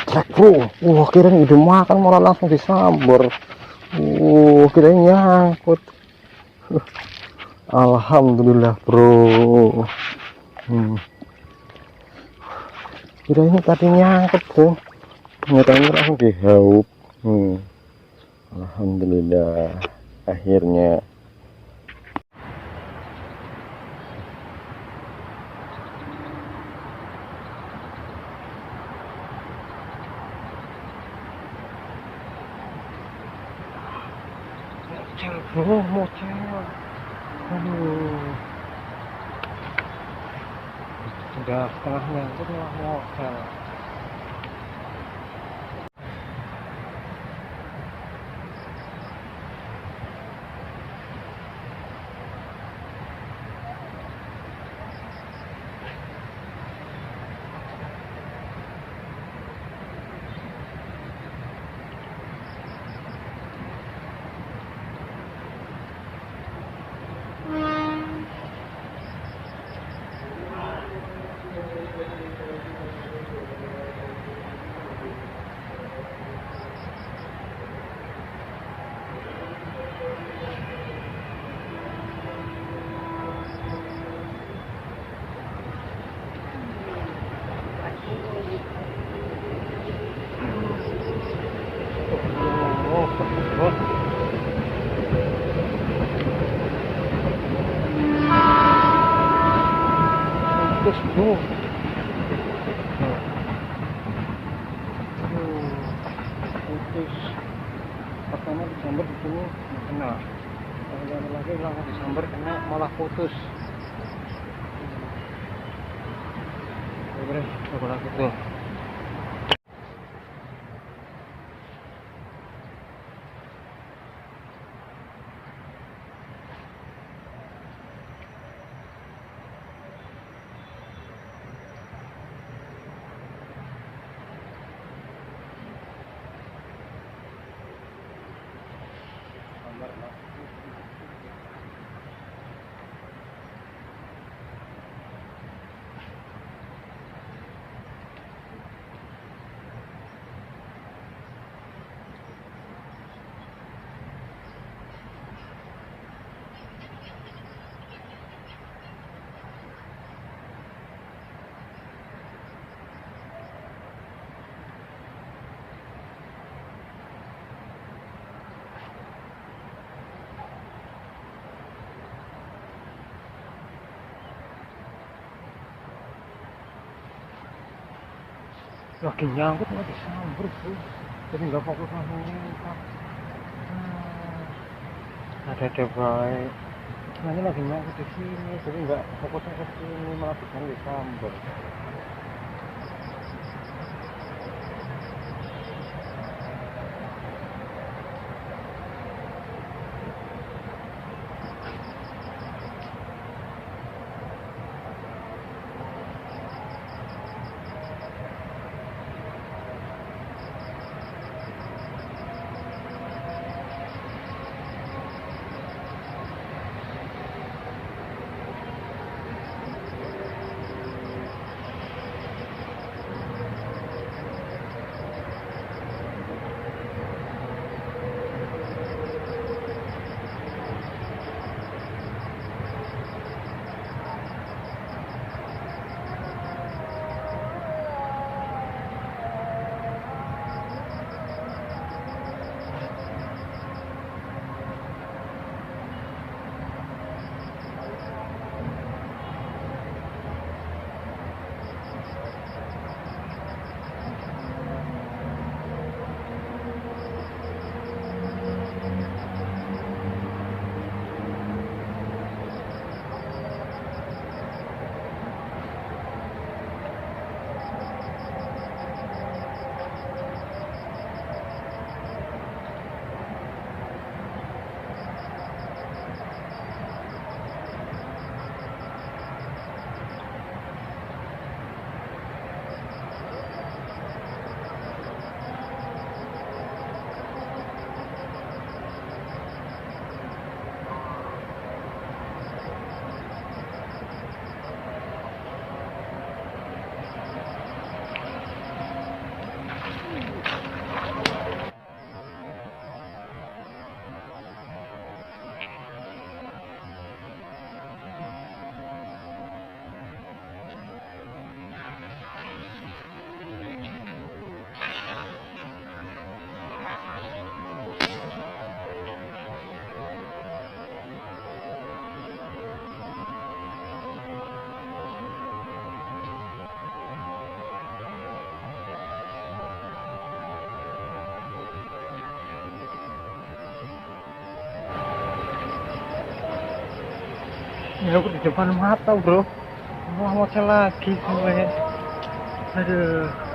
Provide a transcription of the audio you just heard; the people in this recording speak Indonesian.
Trek bro, wah kirain udah makan malah langsung disambar. Kirain nyangkut. Alhamdulillah bro. Kirain tadi nyangkut bro, ternyata ini langsung dihaup. Alhamdulillah akhirnya. Mocel bro, mocel. Aduh, udah setengah nyangkut malah mocel. Terus bro, putus. Pertama disambar di sini nggak kena, kalau lagi langsung disambar kena malah putus. Oke, coba lagi tuh. Lagi nyangkut nggak disambar bro, jadi nggak fokus langsung nyangkut. Ada baik. Nah ini lagi nyangkut di sini, jadi nggak fokusnya ke sini, malah disambar. Ya aku di depan mata bro. Malah mau lagi gue. Aduh.